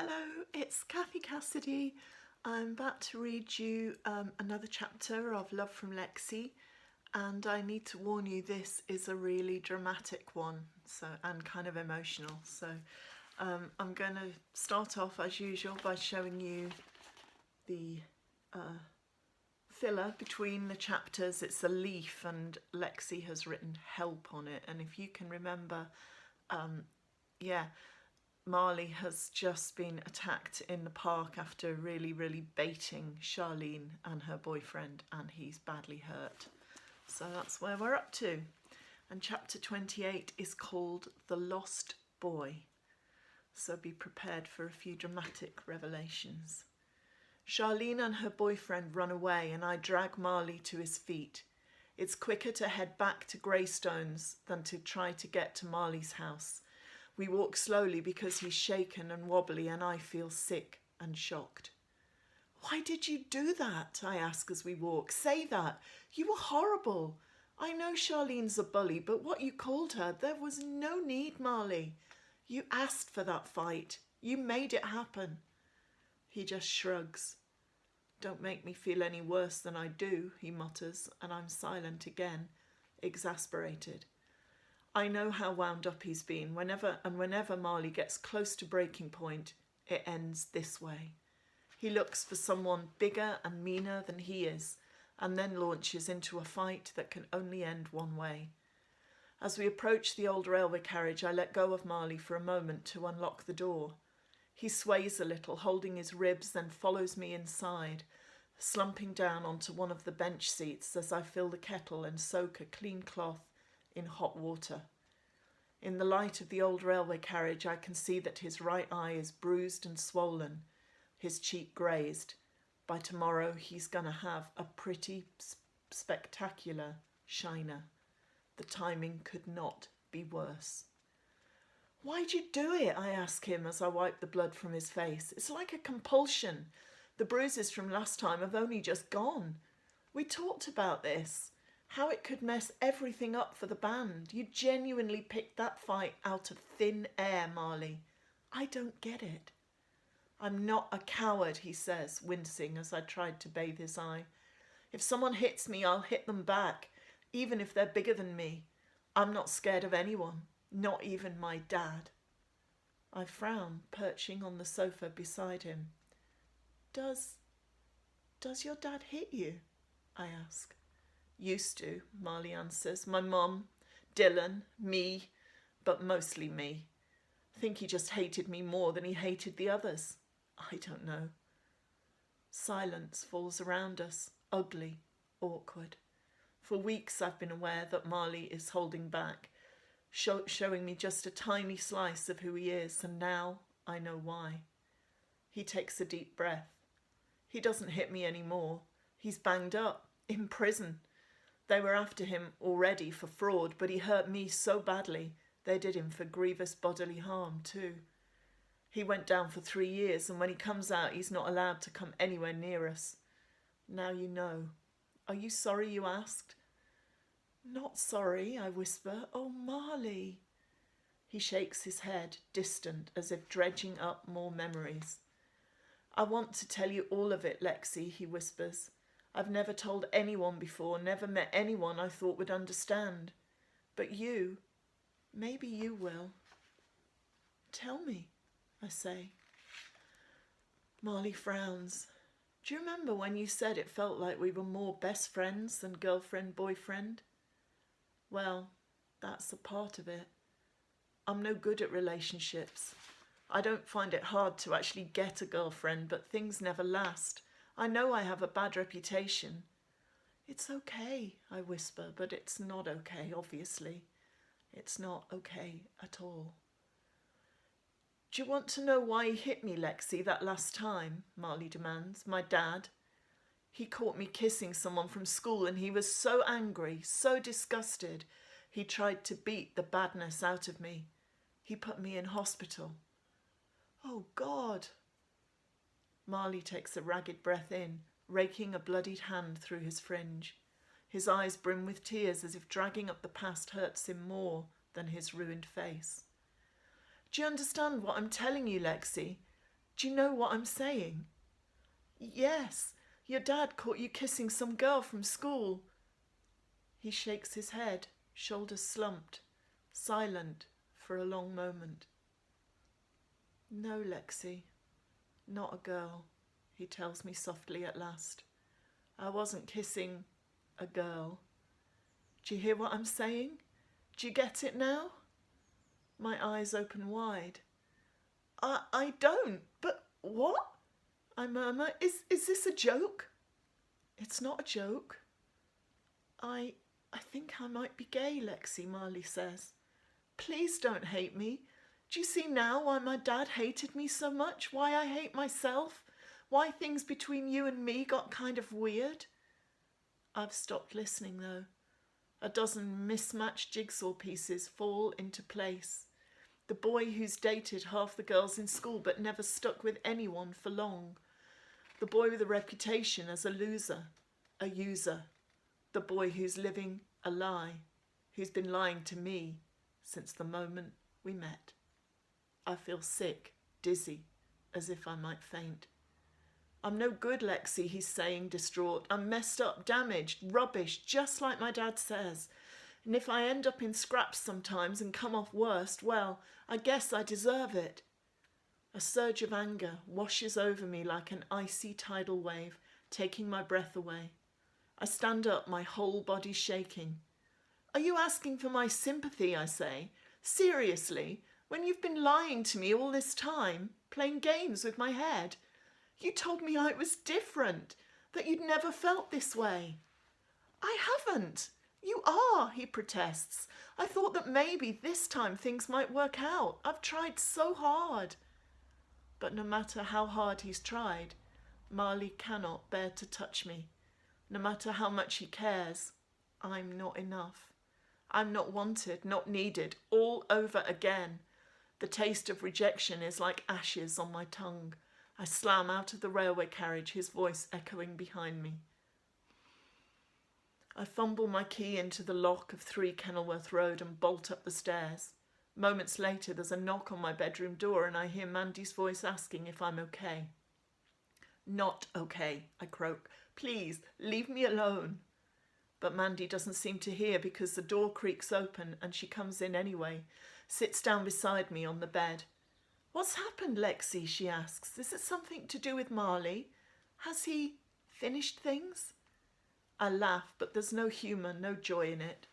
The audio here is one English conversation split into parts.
Hello, it's Kathy Cassidy. I'm about to read you another chapter of Love from Lexie, and I need to warn you this is a really dramatic one, and kind of emotional. So I'm going to start off as usual by showing you the filler between the chapters. It's a leaf and Lexie has written help on it, and if you can remember, Marley has just been attacked in the park after really baiting Charlene and her boyfriend, and he's badly hurt. So that's where we're up to. And chapter 28 is called The Lost Boy. So be prepared for a few dramatic revelations. Charlene and her boyfriend run away, and I drag Marley to his feet. It's quicker to head back to Greystones than to try to get to Marley's house. We walk slowly because he's shaken and wobbly, and I feel sick and shocked. "Why did you do that?" I ask as we walk. "Say that. You were horrible. I know Charlene's a bully, but what you called her, there was no need, Marley. You asked for that fight. You made it happen." He just shrugs. "Don't make me feel any worse than I do," he mutters, and I'm silent again, exasperated. I know how wound up he's been. Whenever Marley gets close to breaking point, it ends this way. He looks for someone bigger and meaner than he is, and then launches into a fight that can only end one way. As we approach the old railway carriage, I let go of Marley for a moment to unlock the door. He sways a little, holding his ribs, then follows me inside, slumping down onto one of the bench seats as I fill the kettle and soak a clean cloth in hot water. In the light of the old railway carriage, I can see that his right eye is bruised and swollen, his cheek grazed. By tomorrow, he's going to have a pretty spectacular shiner. The timing could not be worse. "Why'd you do it?" I ask him as I wipe the blood from his face. "It's like a compulsion. The bruises from last time have only just gone. We talked about this. How it could mess everything up for the band. You genuinely picked that fight out of thin air, Marley. I don't get it." "I'm not a coward," he says, wincing as I tried to bathe his eye. "If someone hits me, I'll hit them back, even if they're bigger than me. I'm not scared of anyone, not even my dad." I frown, perching on the sofa beside him. Does your dad hit you?" I ask. "Used to," Marley answers. "My mum, Dylan, me, but mostly me. I think he just hated me more than he hated the others. I don't know." Silence falls around us, ugly, awkward. For weeks I've been aware that Marley is holding back, showing me just a tiny slice of who he is, and now I know why. He takes a deep breath. He doesn't hit me anymore. He's banged up, in prison. They were after him already for fraud, but he hurt me so badly they did him for grievous bodily harm too. He went down for 3 years, and when he comes out, he's not allowed to come anywhere near us. Now you know. Are you sorry you asked?" "Not sorry," I whisper. "Oh, Marley." He shakes his head, distant, as if dredging up more memories. "I want to tell you all of it, Lexie," he whispers. "I've never told anyone before, never met anyone I thought would understand. But you, maybe you will." "Tell me," I say. Marley frowns. "Do you remember when you said it felt like we were more best friends than girlfriend-boyfriend? Well, that's a part of it. I'm no good at relationships. I don't find it hard to actually get a girlfriend, but things never last. I know I have a bad reputation." "It's okay," I whisper, but it's not okay, obviously. It's not okay at all. "Do you want to know why he hit me, Lexie, that last time?" Marley demands. "My dad. He caught me kissing someone from school, and he was so angry, so disgusted, he tried to beat the badness out of me. He put me in hospital." "Oh, God." Marley takes a ragged breath in, raking a bloodied hand through his fringe. His eyes brim with tears, as if dragging up the past hurts him more than his ruined face. "Do you understand what I'm telling you, Lexie? Do you know what I'm saying? Yes, your dad caught you kissing some girl from school. He shakes his head, shoulders slumped, silent for a long moment. No, Lexi, not a girl, he tells me softly at last. I wasn't kissing a girl. Do you hear what I'm saying? Do you get it now? My eyes open wide. I don't, but what? I murmur, is this a joke? It's not a joke. I think I might be gay, Lexie, Marley says. Please don't hate me. Do you see now why my dad hated me so much? Why I hate myself? Why things between you and me got kind of weird? I've stopped listening though. A dozen mismatched jigsaw pieces fall into place. The boy who's dated half the girls in school but never stuck with anyone for long. The boy with a reputation as a loser, a user. The boy who's living a lie, who's been lying to me since the moment we met. I feel sick, dizzy, as if I might faint. I'm no good, Lexi, he's saying, distraught. I'm messed up, damaged, rubbish, just like my dad says. And if I end up in scraps sometimes and come off worst, well, I guess I deserve it. A surge of anger washes over me like an icy tidal wave, taking my breath away. I stand up, my whole body shaking. Are you asking for my sympathy, I say? Seriously, when you've been lying to me all this time, playing games with my head? You told me I was different, that you'd never felt this way. I haven't. You are, he protests. I thought that maybe this time things might work out. I've tried so hard. But no matter how hard he's tried, Marley cannot bear to touch me. No matter how much he cares, I'm not enough. I'm not wanted, not needed, all over again. The taste of rejection is like ashes on my tongue. I slam out of the railway carriage, his voice echoing behind me. I fumble my key into the lock of 3 Kenilworth Road and bolt up the stairs. Moments later, there's a knock on my bedroom door and I hear Mandy's voice asking if I'm okay. Not okay, I croak. Please, leave me alone. But Mandy doesn't seem to hear because the door creaks open and she comes in anyway, sits down beside me on the bed. What's happened, Lexi? She asks. Is it something to do with Marley? Has he finished things? I laugh, but there's no humour, no joy in it.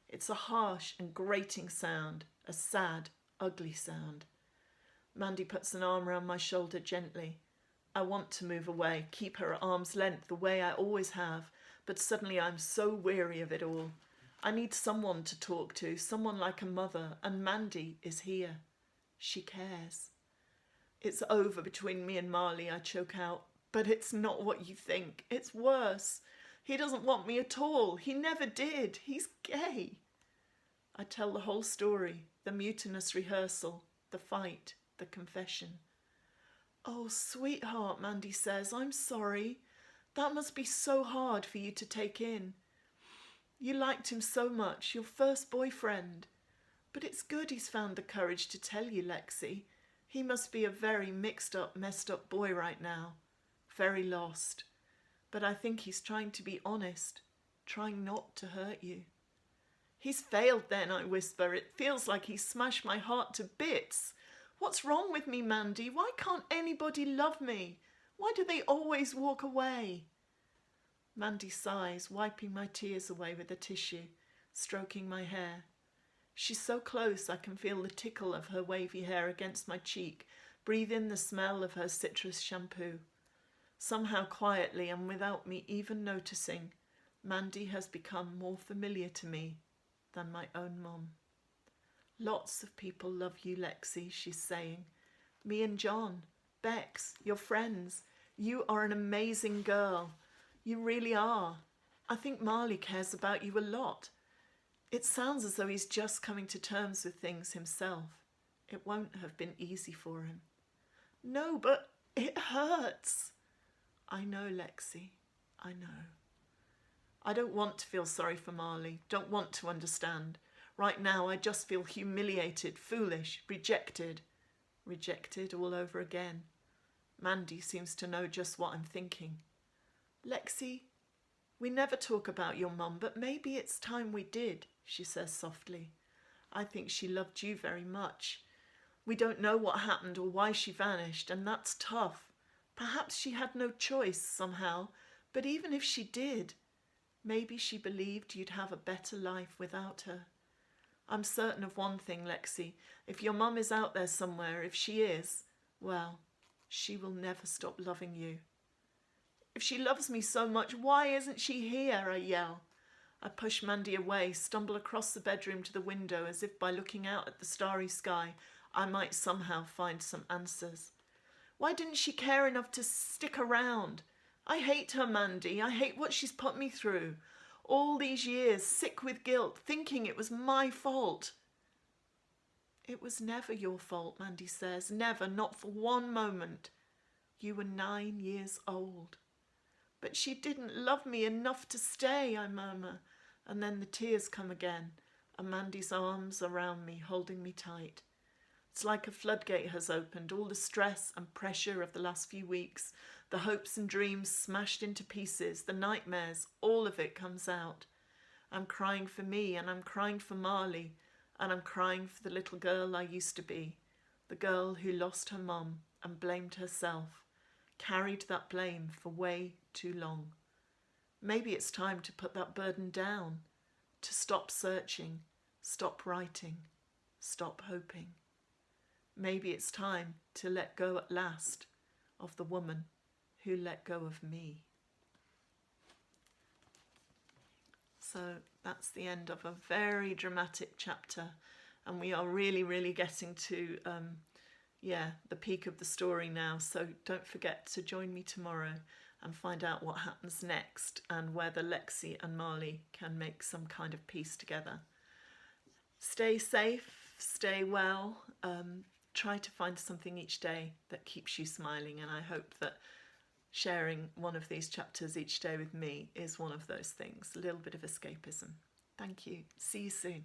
It's a harsh and grating sound, a sad, ugly sound. Mandy puts an arm round my shoulder gently. I want to move away, keep her at arm's length the way I always have, but suddenly I'm so weary of it all. I need someone to talk to, someone like a mother, and Mandy is here. She cares. It's over between me and Marley, I choke out. But it's not what you think. It's worse. He doesn't want me at all. He never did. He's gay. I tell the whole story, the mutinous rehearsal, the fight, the confession. Oh, sweetheart, Mandy says, I'm sorry. That must be so hard for you to take in. You liked him so much, your first boyfriend. But it's good he's found the courage to tell you, Lexi. He must be a very mixed up, messed up boy right now. Very lost. But I think he's trying to be honest, trying not to hurt you. He's failed then, I whisper. It feels like he smashed my heart to bits. What's wrong with me, Mandy? Why can't anybody love me? Why do they always walk away? Mandy sighs, wiping my tears away with a tissue, stroking my hair. She's so close I can feel the tickle of her wavy hair against my cheek, breathe in the smell of her citrus shampoo. Somehow quietly and without me even noticing, Mandy has become more familiar to me than my own mum. Lots of people love you, Lexi, she's saying. Me and John, Bex, your friends. You are an amazing girl. You really are. I think Marley cares about you a lot. It sounds as though he's just coming to terms with things himself. It won't have been easy for him. No, but it hurts. I know, Lexi. I know. I don't want to feel sorry for Marley, don't want to understand. Right now I just feel humiliated, foolish, rejected. Rejected all over again. Mandy seems to know just what I'm thinking. Lexie, we never talk about your mum, but maybe it's time we did, she says softly. I think she loved you very much. We don't know what happened or why she vanished, and that's tough. Perhaps she had no choice somehow, but even if she did, maybe she believed you'd have a better life without her. I'm certain of one thing, Lexie. If your mum is out there somewhere, if she is, well, she will never stop loving you. If she loves me so much, why isn't she here? I yell. I push Mandy away, stumble across the bedroom to the window as if by looking out at the starry sky I might somehow find some answers. Why didn't she care enough to stick around? I hate her, Mandy. I hate what she's put me through. All these years, sick with guilt, thinking it was my fault. It was never your fault, Mandy says. Never, not for one moment. You were 9 years old. But she didn't love me enough to stay, I murmur. And then the tears come again, and Mandy's arms around me, holding me tight. It's like a floodgate has opened, all the stress and pressure of the last few weeks, the hopes and dreams smashed into pieces, the nightmares, all of it comes out. I'm crying for me, and I'm crying for Marley, and I'm crying for the little girl I used to be, the girl who lost her mum and blamed herself, carried that blame for way too long. Maybe it's time to put that burden down, to stop searching, stop writing, stop hoping. Maybe it's time to let go at last of the woman who let go of me. So that's the end of a very dramatic chapter, and we are really getting to the peak of the story now. So don't forget to join me tomorrow and find out what happens next and whether Lexi and Marley can make some kind of peace together. Stay safe, stay well, try to find something each day that keeps you smiling, and I hope that sharing one of these chapters each day with me is one of those things, a little bit of escapism. Thank you. See you soon.